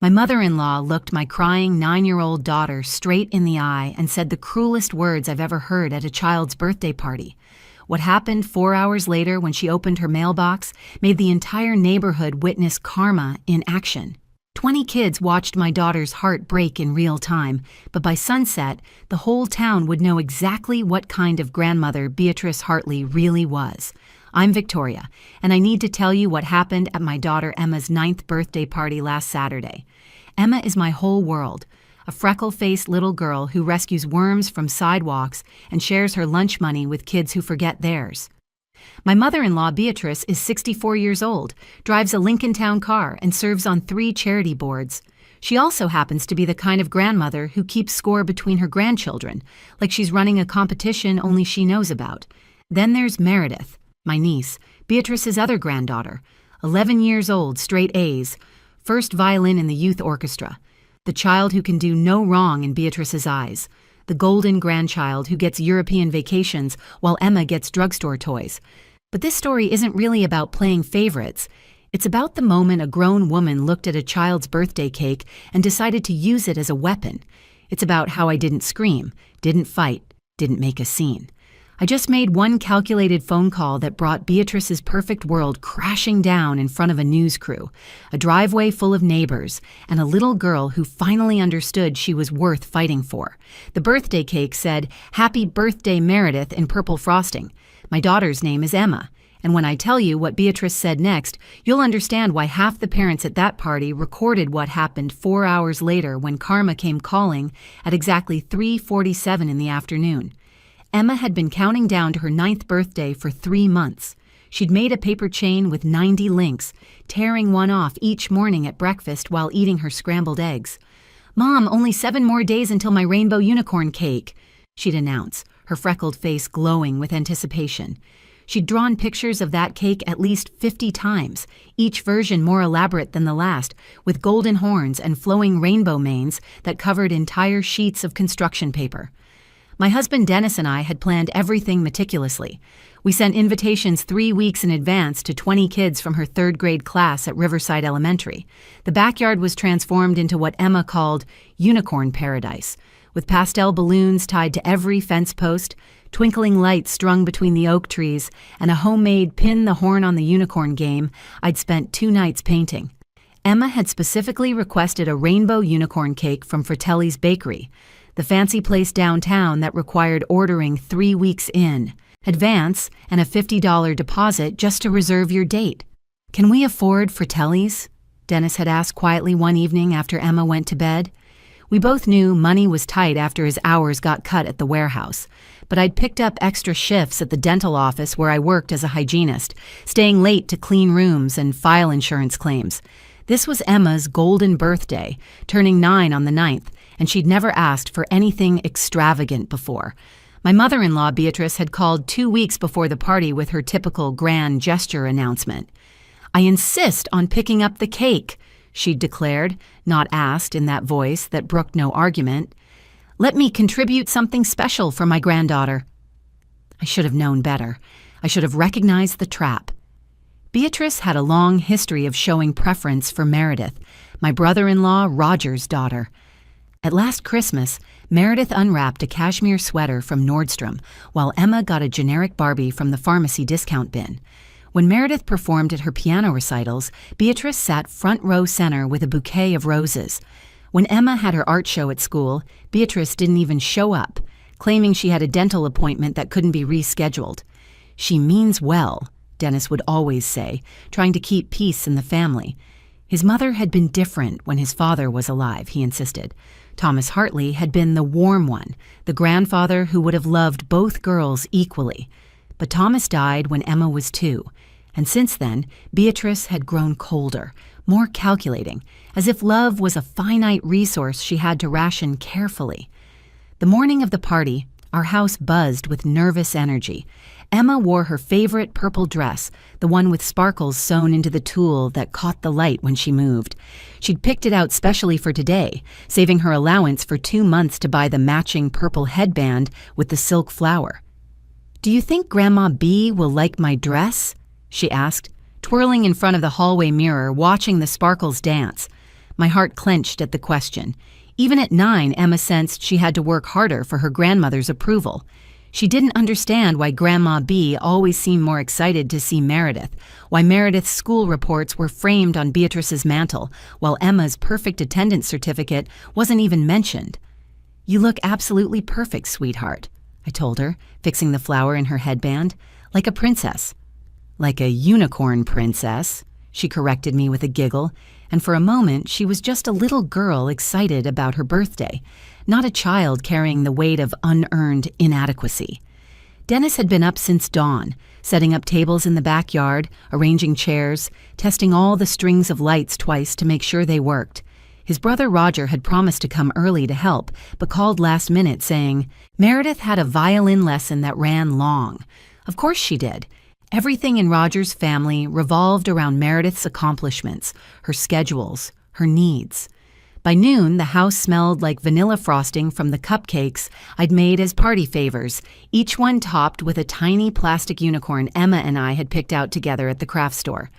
My mother-in-law looked my crying 9-year-old daughter straight in the eye and said the cruelest words I've ever heard at a child's birthday party. What happened 4 hours later when she opened her mailbox made the entire neighborhood witness karma in action. 20 kids watched my daughter's heart break in real time, but by sunset, the whole town would know exactly what kind of grandmother Beatrice Hartley really was. I'm Victoria, and I need to tell you what happened at my daughter Emma's 9th birthday party last Saturday. Emma is my whole world, a freckle-faced little girl who rescues worms from sidewalks and shares her lunch money with kids who forget theirs. My mother-in-law, Beatrice, is 64 years old, drives a Lincoln Town car, and serves on 3 charity boards. She also happens to be the kind of grandmother who keeps score between her grandchildren, like she's running a competition only she knows about. Then there's Meredith, my niece, Beatrice's other granddaughter, 11 years old, straight A's, first violin in the youth orchestra, the child who can do no wrong in Beatrice's eyes, the golden grandchild who gets European vacations while Emma gets drugstore toys. But this story isn't really about playing favorites. It's about the moment a grown woman looked at a child's birthday cake and decided to use it as a weapon. It's about how I didn't scream, didn't fight, didn't make a scene. I just made one calculated phone call that brought Beatrice's perfect world crashing down in front of a news crew, a driveway full of neighbors, and a little girl who finally understood she was worth fighting for. The birthday cake said, "Happy Birthday, Meredith," in purple frosting. My daughter's name is Emma, and when I tell you what Beatrice said next, you'll understand why half the parents at that party recorded what happened 4 hours later when karma came calling at exactly 3:47 in the afternoon. Emma had been counting down to her 9th birthday for 3 months. She'd made a paper chain with 90 links, tearing one off each morning at breakfast while eating her scrambled eggs. "Mom, only 7 more days until my rainbow unicorn cake," she'd announce, her freckled face glowing with anticipation. She'd drawn pictures of that cake at least 50 times, each version more elaborate than the last, with golden horns and flowing rainbow manes that covered entire sheets of construction paper. My husband Dennis and I had planned everything meticulously. We sent invitations 3 weeks in advance to 20 kids from her 3rd grade class at Riverside Elementary. The backyard was transformed into what Emma called unicorn paradise, with pastel balloons tied to every fence post, twinkling lights strung between the oak trees, and a homemade pin the horn on the unicorn game I'd spent 2 nights painting. Emma had specifically requested a rainbow unicorn cake from Fratelli's Bakery, the fancy place downtown that required ordering 3 weeks in advance and a $50 deposit just to reserve your date. "Can we afford Fratelli's?" Dennis had asked quietly one evening after Emma went to bed. We both knew money was tight after his hours got cut at the warehouse, but I'd picked up extra shifts at the dental office where I worked as a hygienist, staying late to clean rooms and file insurance claims. This was Emma's golden birthday, turning 9 on the 9th, and she'd never asked for anything extravagant before. My mother-in-law, Beatrice, had called 2 weeks before the party with her typical grand gesture announcement. "I insist on picking up the cake," she'd declared, not asked, in that voice that brooked no argument. "Let me contribute something special for my granddaughter." I should have known better. I should have recognized the trap. Beatrice had a long history of showing preference for Meredith, my brother-in-law Roger's daughter. At last Christmas, Meredith unwrapped a cashmere sweater from Nordstrom, while Emma got a generic Barbie from the pharmacy discount bin. When Meredith performed at her piano recitals, Beatrice sat front row center with a bouquet of roses. When Emma had her art show at school, Beatrice didn't even show up, claiming she had a dental appointment that couldn't be rescheduled. "She means well," Dennis would always say, trying to keep peace in the family. His mother had been different when his father was alive, he insisted. Thomas Hartley had been the warm one, the grandfather who would have loved both girls equally. But Thomas died when Emma was 2, and since then, Beatrice had grown colder, more calculating, as if love was a finite resource she had to ration carefully. The morning of the party, our house buzzed with nervous energy. Emma wore her favorite purple dress, the one with sparkles sewn into the tulle that caught the light when she moved. She'd picked it out specially for today, saving her allowance for 2 months to buy the matching purple headband with the silk flower. "Do you think Grandma B will like my dress?" she asked, twirling in front of the hallway mirror, watching the sparkles dance. My heart clenched at the question. Even at 9, Emma sensed she had to work harder for her grandmother's approval. She didn't understand why Grandma B always seemed more excited to see Meredith, why Meredith's school reports were framed on Beatrice's mantle, while Emma's perfect attendance certificate wasn't even mentioned. "You look absolutely perfect, sweetheart," I told her, fixing the flower in her headband. "Like a princess." "Like a unicorn princess," she corrected me with a giggle, and for a moment she was just a little girl excited about her birthday, not a child carrying the weight of unearned inadequacy. Dennis had been up since dawn, setting up tables in the backyard, arranging chairs, testing all the strings of lights twice to make sure they worked. His brother Roger had promised to come early to help, but called last minute saying, "Meredith had a violin lesson that ran long." Of course she did. Everything in Roger's family revolved around Meredith's accomplishments, her schedules, her needs. By noon, the house smelled like vanilla frosting from the cupcakes I'd made as party favors, each one topped with a tiny plastic unicorn Emma and I had picked out together at the craft store.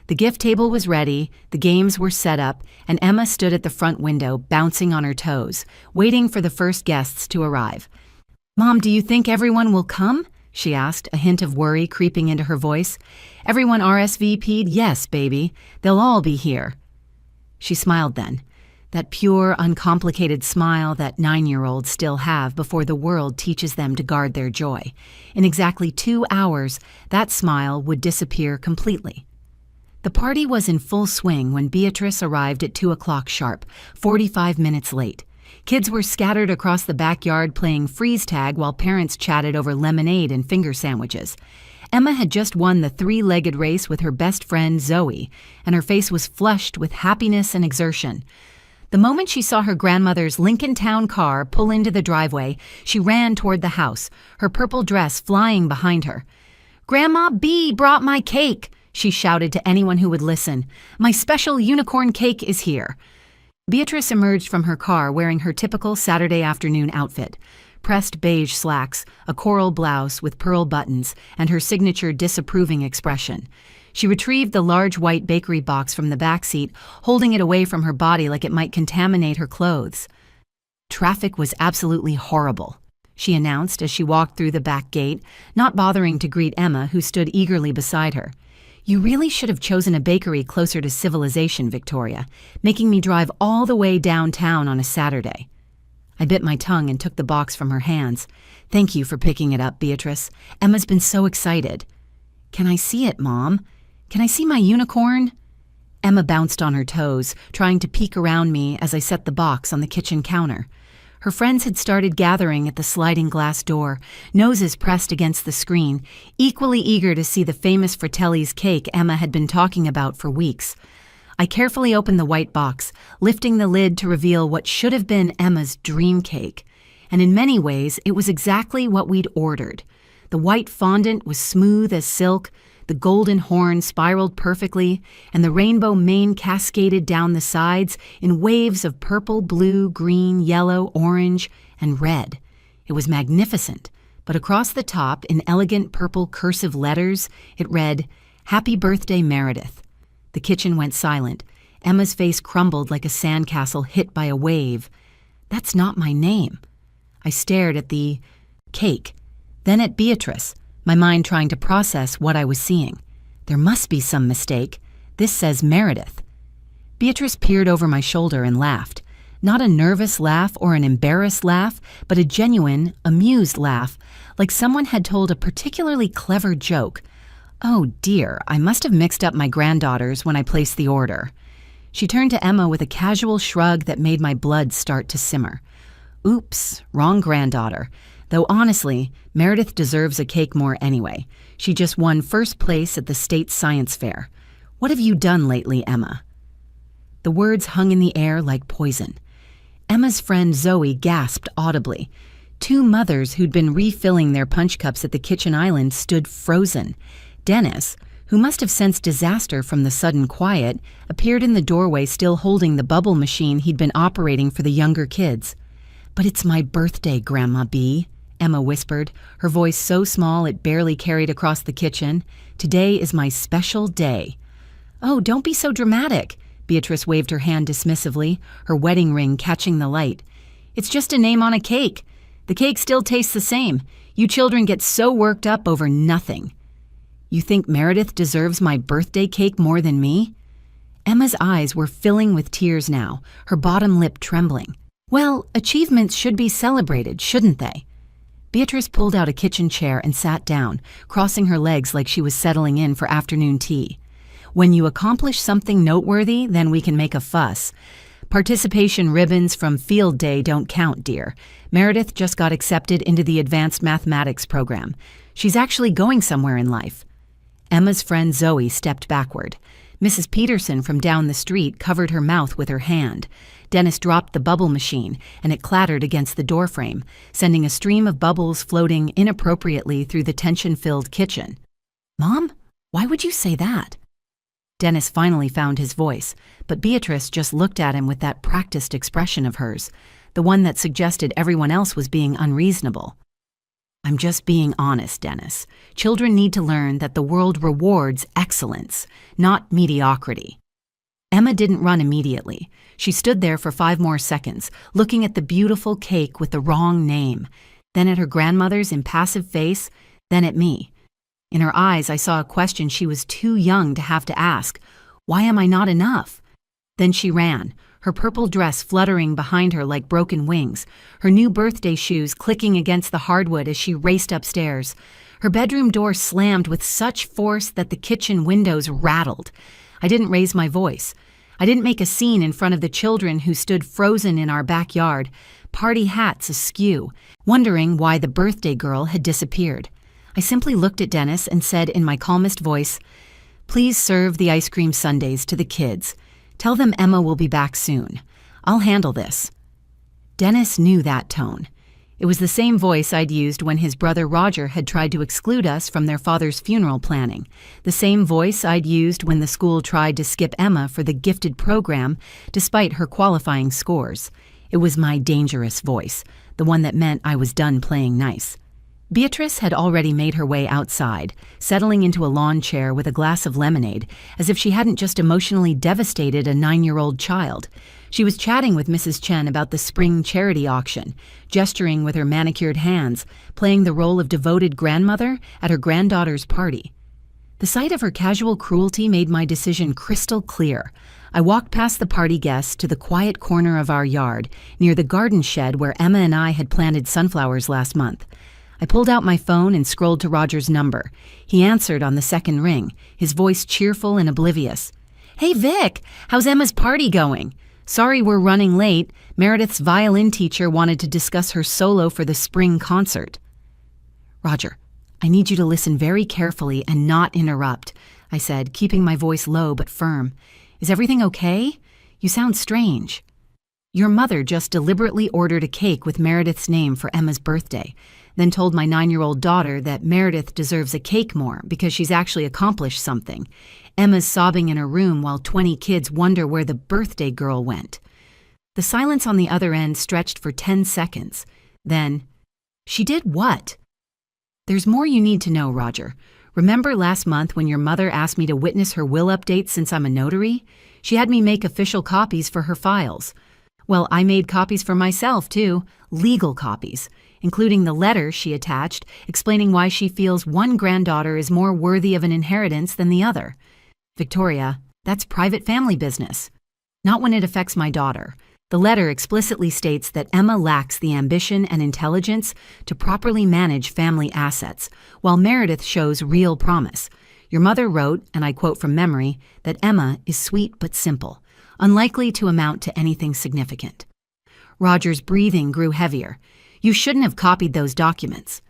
The gift table was ready, the games were set up, and Emma stood at the front window, bouncing on her toes, waiting for the first guests to arrive. "Mom, do you think everyone will come?" she asked, a hint of worry creeping into her voice. "Everyone RSVP'd? Yes, baby. They'll all be here." She smiled then, that pure, uncomplicated smile that 9-year-olds still have before the world teaches them to guard their joy. In exactly 2 hours, that smile would disappear completely. The party was in full swing when Beatrice arrived at 2 o'clock sharp, 45 minutes late. Kids were scattered across the backyard playing freeze tag while parents chatted over lemonade and finger sandwiches. Emma had just won the 3-legged race with her best friend Zoe, and her face was flushed with happiness and exertion. The moment she saw her grandmother's Lincoln Town car pull into the driveway, she ran toward the house, her purple dress flying behind her. "Grandma B brought my cake," she shouted to anyone who would listen. "My special unicorn cake is here." Beatrice emerged from her car wearing her typical Saturday afternoon outfit, pressed beige slacks, a coral blouse with pearl buttons, and her signature disapproving expression. She retrieved the large white bakery box from the back seat, holding it away from her body like it might contaminate her clothes. "Traffic was absolutely horrible," she announced as she walked through the back gate, not bothering to greet Emma, who stood eagerly beside her. "You really should have chosen a bakery closer to civilization, Victoria, making me drive all the way downtown on a Saturday." I bit my tongue and took the box from her hands. "Thank you for picking it up, Beatrice. Emma's been so excited." "Can I see it, Mom? Can I see my unicorn?" Emma bounced on her toes, trying to peek around me as I set the box on the kitchen counter. Her friends had started gathering at the sliding glass door, noses pressed against the screen, equally eager to see the famous Fratelli's cake Emma had been talking about for weeks. I carefully opened the white box, lifting the lid to reveal what should have been Emma's dream cake. And in many ways, it was exactly what we'd ordered. The white fondant was smooth as silk, the golden horn spiraled perfectly, and the rainbow mane cascaded down the sides in waves of purple, blue, green, yellow, orange, and red. It was magnificent, but across the top, in elegant purple cursive letters, it read, "Happy Birthday, Meredith." The kitchen went silent. Emma's face crumbled like a sandcastle hit by a wave. "That's not my name." I stared at the cake, then at Beatrice, my mind trying to process what I was seeing. There must be some mistake. This says Meredith. Beatrice peered over my shoulder and laughed. Not a nervous laugh or an embarrassed laugh, but a genuine, amused laugh, like someone had told a particularly clever joke. Oh dear, I must have mixed up my granddaughters when I placed the order. She turned to Emma with a casual shrug that made my blood start to simmer. Oops, wrong granddaughter. Though honestly, Meredith deserves a cake more anyway. She just won first place at the state science fair. What have you done lately, Emma? The words hung in the air like poison. Emma's friend Zoe gasped audibly. 2 mothers who'd been refilling their punch cups at the kitchen island stood frozen. Dennis, who must have sensed disaster from the sudden quiet, appeared in the doorway still holding the bubble machine he'd been operating for the younger kids. "But it's my birthday, Grandma B," Emma whispered, her voice so small it barely carried across the kitchen. "Today is my special day." "Oh, don't be so dramatic," Beatrice waved her hand dismissively, her wedding ring catching the light. "It's just a name on a cake. The cake still tastes the same. You children get so worked up over nothing." "You think Meredith deserves my birthday cake more than me?" Emma's eyes were filling with tears now, her bottom lip trembling. "Well, achievements should be celebrated, shouldn't they?" Beatrice pulled out a kitchen chair and sat down, crossing her legs like she was settling in for afternoon tea. "When you accomplish something noteworthy, then we can make a fuss. Participation ribbons from field day don't count, dear. Meredith just got accepted into the advanced mathematics program. She's actually going somewhere in life." Emma's friend Zoe stepped backward. Mrs. Peterson from down the street covered her mouth with her hand. Dennis dropped the bubble machine, and it clattered against the doorframe, sending a stream of bubbles floating inappropriately through the tension-filled kitchen. "Mom, why would you say that?" Dennis finally found his voice, but Beatrice just looked at him with that practiced expression of hers, the one that suggested everyone else was being unreasonable. "I'm just being honest, Dennis. Children need to learn that the world rewards excellence, not mediocrity." Emma didn't run immediately. She stood there for 5 more seconds, looking at the beautiful cake with the wrong name, then at her grandmother's impassive face, then at me. In her eyes, I saw a question she was too young to have to ask. Why am I not enough? Then she ran, her purple dress fluttering behind her like broken wings, her new birthday shoes clicking against the hardwood as she raced upstairs. Her bedroom door slammed with such force that the kitchen windows rattled. I didn't raise my voice. I didn't make a scene in front of the children who stood frozen in our backyard, party hats askew, wondering why the birthday girl had disappeared. I simply looked at Dennis and said in my calmest voice, "Please serve the ice cream sundaes to the kids. Tell them Emma will be back soon. I'll handle this." Dennis knew that tone. It was the same voice I'd used when his brother Roger had tried to exclude us from their father's funeral planning, the same voice I'd used when the school tried to skip Emma for the gifted program despite her qualifying scores. It was my dangerous voice, the one that meant I was done playing nice. Beatrice had already made her way outside, settling into a lawn chair with a glass of lemonade, as if she hadn't just emotionally devastated a 9-year-old child. She was chatting with Mrs. Chen about the spring charity auction, gesturing with her manicured hands, playing the role of devoted grandmother at her granddaughter's party. The sight of her casual cruelty made my decision crystal clear. I walked past the party guests to the quiet corner of our yard, near the garden shed where Emma and I had planted sunflowers last month. I pulled out my phone and scrolled to Roger's number. He answered on the second ring, his voice cheerful and oblivious. "Hey, Vic, how's Emma's party going? Sorry we're running late. Meredith's violin teacher wanted to discuss her solo for the spring concert." "Roger, I need you to listen very carefully and not interrupt," I said, keeping my voice low but firm. "Is everything okay? You sound strange." "Your mother just deliberately ordered a cake with Meredith's name for Emma's birthday, then told my 9-year-old daughter that Meredith deserves a cake more because she's actually accomplished something. Emma's sobbing in her room while 20 kids wonder where the birthday girl went." The silence on the other end stretched for 10 seconds. Then, "She did what?" "There's more you need to know, Roger. Remember last month when your mother asked me to witness her will update since I'm a notary? She had me make official copies for her files. Well, I made copies for myself, too, legal copies, including the letter she attached explaining why she feels one granddaughter is more worthy of an inheritance than the other. Victoria, that's private family business. Not when it affects my daughter. The letter explicitly states that Emma lacks the ambition and intelligence to properly manage family assets, while Meredith shows real promise. Your mother wrote, and I quote from memory, that Emma is sweet but simple, unlikely to amount to anything significant." Roger's breathing grew heavier. "You shouldn't have copied those documents."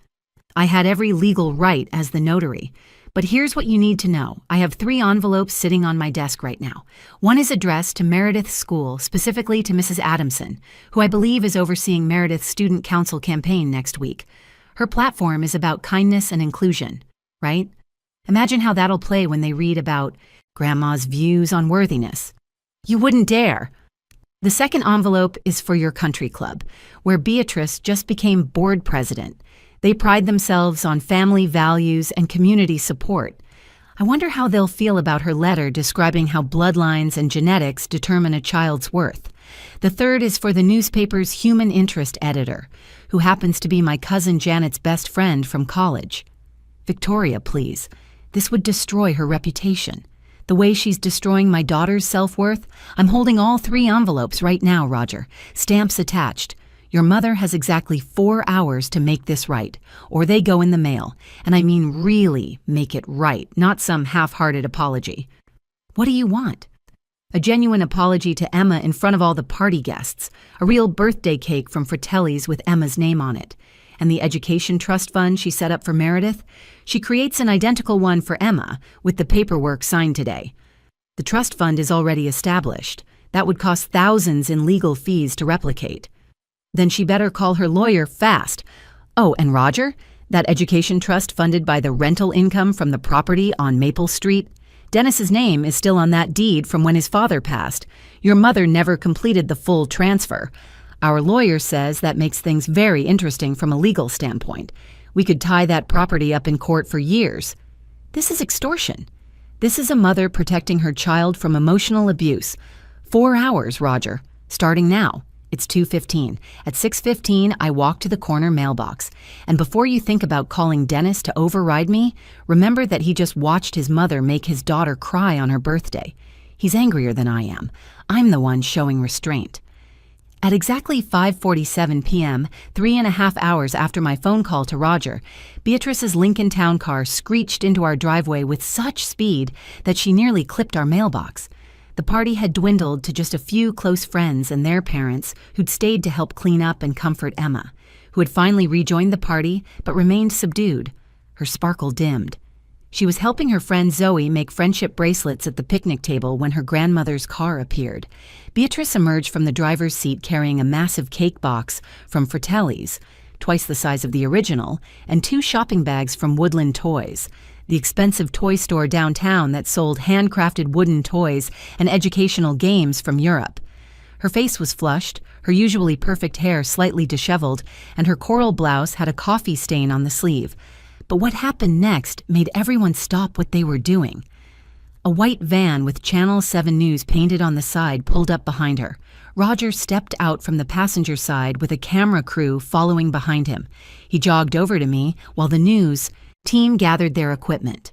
"I had every legal right as the notary. But here's what you need to know. I have 3 envelopes sitting on my desk right now. One is addressed to Meredith's school, specifically to Mrs. Adamson, who I believe is overseeing Meredith's student council campaign next week. Her platform is about kindness and inclusion, right? Imagine how that'll play when they read about Grandma's views on worthiness. You wouldn't dare. The second envelope is for your country club, where Beatrice just became board president. They pride themselves on family values and community support. I wonder how they'll feel about her letter describing how bloodlines and genetics determine a child's worth. The third is for the newspaper's human interest editor, who happens to be my cousin Janet's best friend from college. Victoria, please. This would destroy her reputation. The way she's destroying my daughter's self-worth, I'm holding all 3 envelopes right now, Roger. Stamps attached. Your mother has exactly 4 hours to make this right, or they go in the mail. And I mean really make it right, not some half-hearted apology. What do you want? A genuine apology to Emma in front of all the party guests, a real birthday cake from Fratelli's with Emma's name on it. And the education trust fund she set up for Meredith, she creates an identical one for Emma with the paperwork signed today. The trust fund is already established. That would cost thousands in legal fees to replicate. Then she better call her lawyer fast. Oh, and Roger, that education trust funded by the rental income from the property on Maple Street, Dennis's name is still on that deed from when his father passed. Your mother never completed the full transfer. Our lawyer says that makes things very interesting from a legal standpoint. We could tie that property up in court for years. This is extortion. This is a mother protecting her child from emotional abuse. 4 hours, Roger, starting now. It's 2:15. At 6:15, I walk to the corner mailbox. And before you think about calling Dennis to override me, remember that he just watched his mother make his daughter cry on her birthday. He's angrier than I am. I'm the one showing restraint. At exactly 5:47 p.m., 3.5 hours after my phone call to Roger, Beatrice's Lincoln Town car screeched into our driveway with such speed that she nearly clipped our mailbox. The party had dwindled to just a few close friends and their parents who'd stayed to help clean up and comfort Emma, who had finally rejoined the party but remained subdued. Her sparkle dimmed. She was helping her friend Zoe make friendship bracelets at the picnic table when her grandmother's car appeared. Beatrice emerged from the driver's seat carrying a massive cake box from Fratelli's, twice the size of the original, and 2 shopping bags from Woodland Toys, the expensive toy store downtown that sold handcrafted wooden toys and educational games from Europe. Her face was flushed, her usually perfect hair slightly disheveled, and her coral blouse had a coffee stain on the sleeve. But what happened next made everyone stop what they were doing. A white van with Channel 7 News painted on the side pulled up behind her. Roger stepped out from the passenger side with a camera crew following behind him. He jogged over to me while the news team gathered their equipment.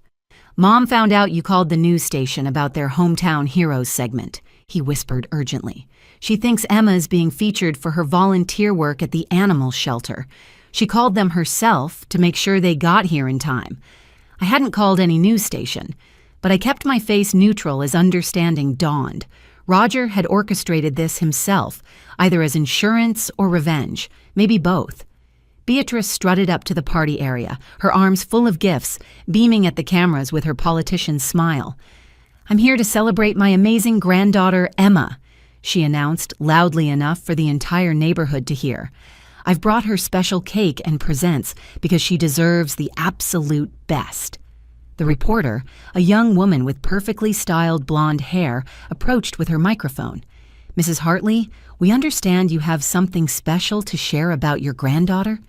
Mom found out you called the news station about their Hometown Heroes segment, he whispered urgently. She thinks Emma is being featured for her volunteer work at the animal shelter. She called them herself to make sure they got here in time. I hadn't called any news station, but I kept my face neutral as understanding dawned. Roger had orchestrated this himself, either as insurance or revenge, maybe both. Beatrice strutted up to the party area, her arms full of gifts, beaming at the cameras with her politician's smile. "I'm here to celebrate my amazing granddaughter, Emma," she announced loudly enough for the entire neighborhood to hear. "I've brought her special cake and presents because she deserves the absolute best." The reporter, a young woman with perfectly styled blonde hair, approached with her microphone. "Mrs. Hartley, we understand you have something special to share about your granddaughter?"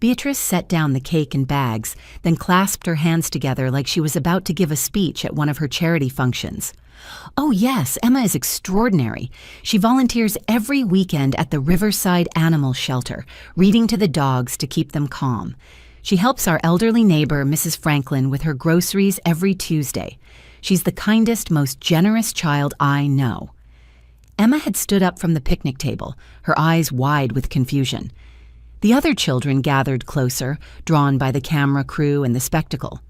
Beatrice set down the cake and bags, then clasped her hands together like she was about to give a speech at one of her charity functions. "Oh yes, Emma is extraordinary. She volunteers every weekend at the Riverside Animal Shelter, reading to the dogs to keep them calm. She helps our elderly neighbor, Mrs. Franklin, with her groceries every Tuesday. She's the kindest, most generous child I know." Emma had stood up from the picnic table, her eyes wide with confusion. The other children gathered closer, drawn by the camera crew and the spectacle.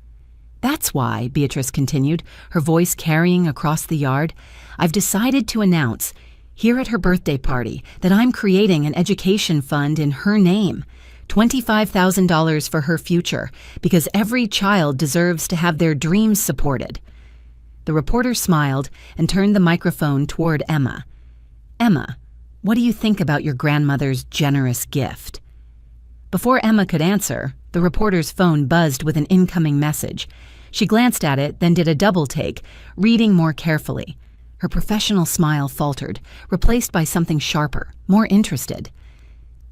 "That's why," Beatrice continued, her voice carrying across the yard, "I've decided to announce, here at her birthday party, that I'm creating an education fund in her name. $25,000 for her future, because every child deserves to have their dreams supported." The reporter smiled and turned the microphone toward Emma. "Emma, what do you think about your grandmother's generous gift?" Before Emma could answer, the reporter's phone buzzed with an incoming message. She glanced at it, then did a double take, reading more carefully. Her professional smile faltered, replaced by something sharper, more interested.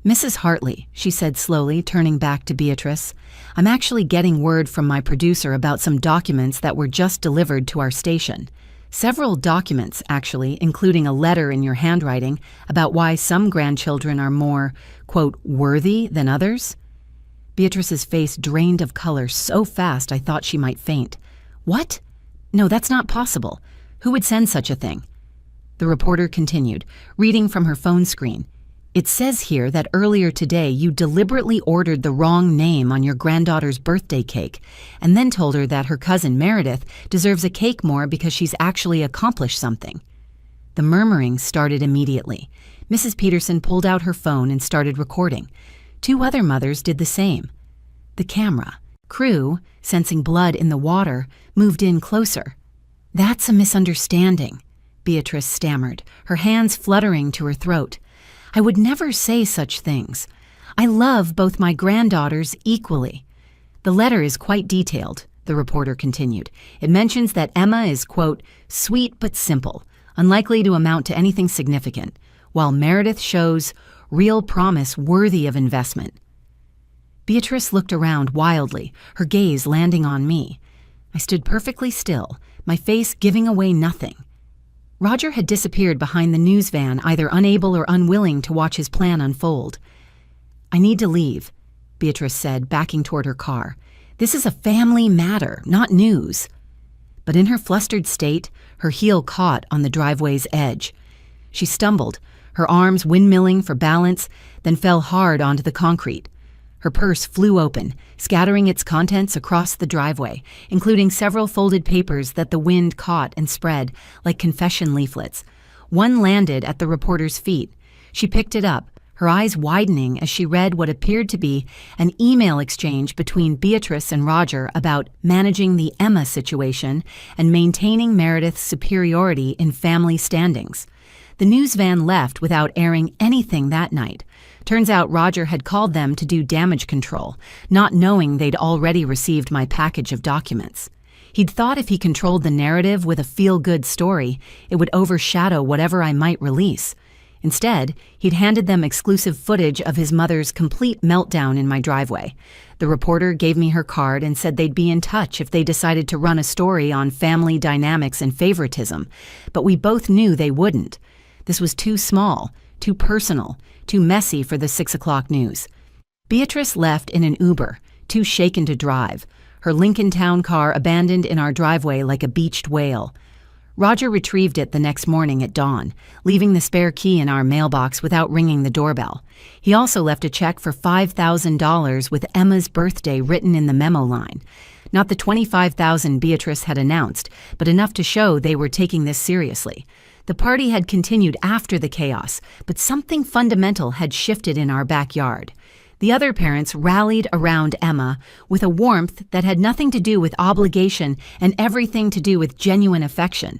Mrs. Hartley, she said slowly, turning back to Beatrice, I'm actually getting word from my producer about some documents that were just delivered to our station. Several documents, actually, including a letter in your handwriting about why some grandchildren are more, quote, worthy than others. Beatrice's face drained of color so fast I thought she might faint. What? No, that's not possible. Who would send such a thing? The reporter continued, reading from her phone screen. It says here that earlier today you deliberately ordered the wrong name on your granddaughter's birthday cake and then told her that her cousin Meredith deserves a cake more because she's actually accomplished something. The murmuring started immediately. Mrs. Peterson pulled out her phone and started recording. 2 other mothers did the same. The camera crew, sensing blood in the water, moved in closer. That's a misunderstanding, Beatrice stammered, her hands fluttering to her throat. I would never say such things. I love both my granddaughters equally. The letter is quite detailed, the reporter continued. It mentions that Emma is, quote, sweet but simple, unlikely to amount to anything significant, while Meredith shows real promise worthy of investment. Beatrice looked around wildly, her gaze landing on me. I stood perfectly still, my face giving away nothing. Roger had disappeared behind the news van, either unable or unwilling to watch his plan unfold. I need to leave, Beatrice said, backing toward her car. This is a family matter, not news. But in her flustered state, her heel caught on the driveway's edge. She stumbled, her arms windmilling for balance, then fell hard onto the concrete. Her purse flew open, scattering its contents across the driveway, including several folded papers that the wind caught and spread like confession leaflets. One landed at the reporter's feet. She picked it up, her eyes widening as she read what appeared to be an email exchange between Beatrice and Roger about managing the Emma situation and maintaining Meredith's superiority in family standings. The news van left without airing anything that night. Turns out Roger had called them to do damage control, not knowing they'd already received my package of documents. He'd thought if he controlled the narrative with a feel-good story, it would overshadow whatever I might release. Instead, he'd handed them exclusive footage of his mother's complete meltdown in my driveway. The reporter gave me her card and said they'd be in touch if they decided to run a story on family dynamics and favoritism, but we both knew they wouldn't. This was too small, too personal, too messy for the 6 o'clock news. Beatrice left in an Uber, too shaken to drive, her Lincoln Town car abandoned in our driveway like a beached whale. Roger retrieved it the next morning at dawn, leaving the spare key in our mailbox without ringing the doorbell. He also left a check for $5,000 with Emma's birthday written in the memo line. Not the $25,000 Beatrice had announced, but enough to show they were taking this seriously. The party had continued after the chaos, but something fundamental had shifted in our backyard. The other parents rallied around Emma with a warmth that had nothing to do with obligation and everything to do with genuine affection.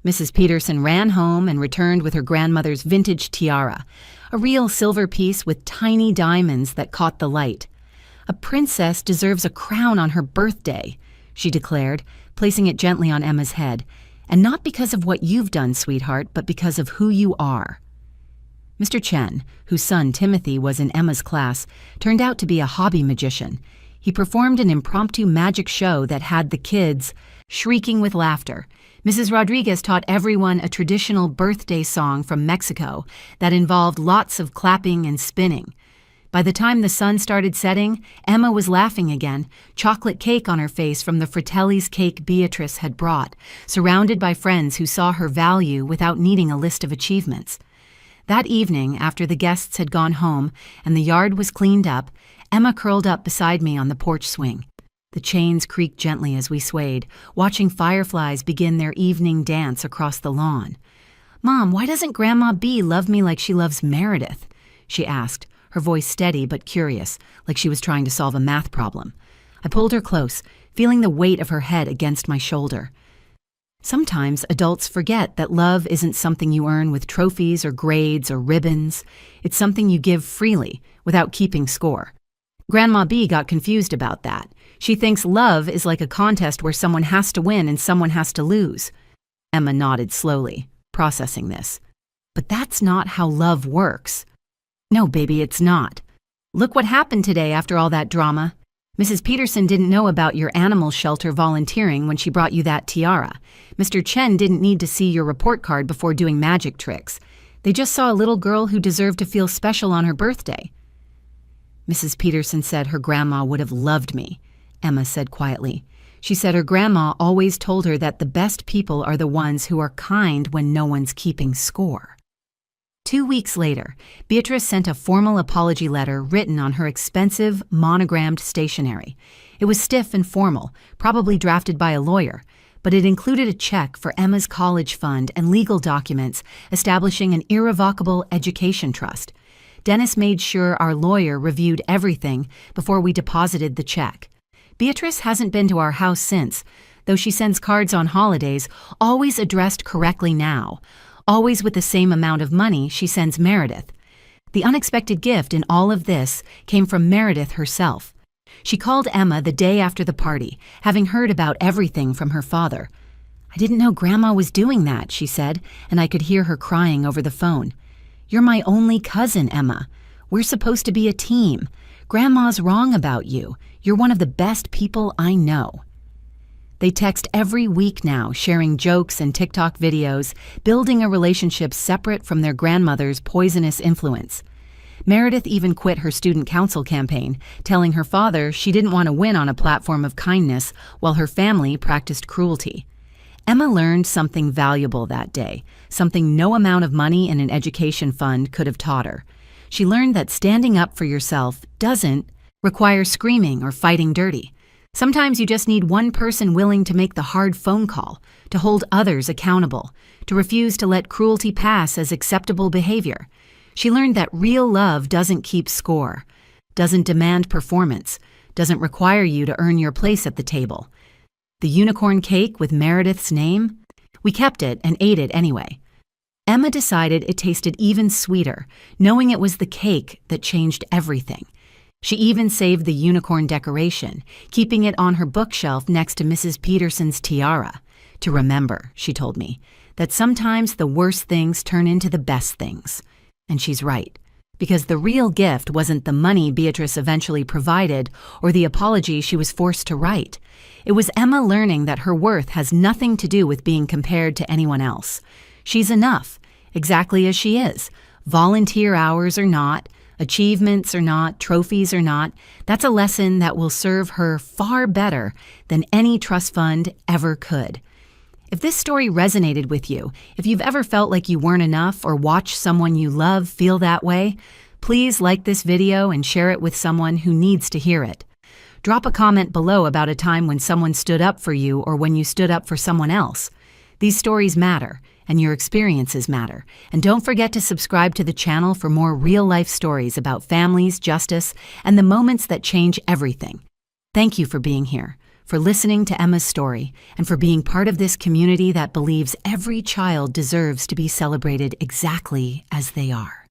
Mrs. Peterson ran home and returned with her grandmother's vintage tiara, a real silver piece with tiny diamonds that caught the light. A princess deserves a crown on her birthday, she declared, placing it gently on Emma's head. And not because of what you've done, sweetheart, but because of who you are. Mr. Chen, whose son Timothy was in Emma's class, turned out to be a hobby magician. He performed an impromptu magic show that had the kids shrieking with laughter. Mrs. Rodriguez taught everyone a traditional birthday song from Mexico that involved lots of clapping and spinning. By the time the sun started setting, Emma was laughing again, chocolate cake on her face from the Fratelli's cake Beatrice had brought, surrounded by friends who saw her value without needing a list of achievements. That evening, after the guests had gone home and the yard was cleaned up, Emma curled up beside me on the porch swing. The chains creaked gently as we swayed, watching fireflies begin their evening dance across the lawn. "Mom, why doesn't Grandma B love me like she loves Meredith?" she asked, her voice steady but curious, like she was trying to solve a math problem. I pulled her close, feeling the weight of her head against my shoulder. Sometimes adults forget that love isn't something you earn with trophies or grades or ribbons. It's something you give freely, without keeping score. Grandma B got confused about that. She thinks love is like a contest where someone has to win and someone has to lose. Emma nodded slowly, processing this. But that's not how love works. No, baby, it's not. Look what happened today after all that drama. Mrs. Peterson didn't know about your animal shelter volunteering when she brought you that tiara. Mr. Chen didn't need to see your report card before doing magic tricks. They just saw a little girl who deserved to feel special on her birthday. Mrs. Peterson said her grandma would have loved me, Emma said quietly. She said her grandma always told her that the best people are the ones who are kind when no one's keeping score. 2 weeks later, Beatrice sent a formal apology letter written on her expensive, monogrammed stationery. It was stiff and formal, probably drafted by a lawyer, but it included a check for Emma's college fund and legal documents establishing an irrevocable education trust. Dennis made sure our lawyer reviewed everything before we deposited the check. Beatrice hasn't been to our house since, though she sends cards on holidays, always addressed correctly now. Always with the same amount of money she sends Meredith. The unexpected gift in all of this came from Meredith herself. She called Emma the day after the party, having heard about everything from her father. "I didn't know Grandma was doing that," she said, and I could hear her crying over the phone. "You're my only cousin, Emma. We're supposed to be a team. Grandma's wrong about you. You're one of the best people I know." They text every week now, sharing jokes and TikTok videos, building a relationship separate from their grandmother's poisonous influence. Meredith even quit her student council campaign, telling her father she didn't want to win on a platform of kindness while her family practiced cruelty. Emma learned something valuable that day, something no amount of money in an education fund could have taught her. She learned that standing up for yourself doesn't require screaming or fighting dirty. Sometimes you just need one person willing to make the hard phone call, to hold others accountable, to refuse to let cruelty pass as acceptable behavior. She learned that real love doesn't keep score, doesn't demand performance, doesn't require you to earn your place at the table. The unicorn cake with Meredith's name? We kept it and ate it anyway. Emma decided it tasted even sweeter, knowing it was the cake that changed everything. She even saved the unicorn decoration, keeping it on her bookshelf next to Mrs. Peterson's tiara. To remember, she told me, that sometimes the worst things turn into the best things. And she's right, because the real gift wasn't the money Beatrice eventually provided or the apology she was forced to write. It was Emma learning that her worth has nothing to do with being compared to anyone else. She's enough, exactly as she is, volunteer hours or not, achievements or not, trophies or not. That's a lesson that will serve her far better than any trust fund ever could. If this story resonated with you, if you've ever felt like you weren't enough or watched someone you love feel that way, please like this video and share it with someone who needs to hear it. Drop a comment below about a time when someone stood up for you or when you stood up for someone else. These stories matter, and your experiences matter. And don't forget to subscribe to the channel for more real-life stories about families, justice, and the moments that change everything. Thank you for being here, for listening to Emma's story, and for being part of this community that believes every child deserves to be celebrated exactly as they are.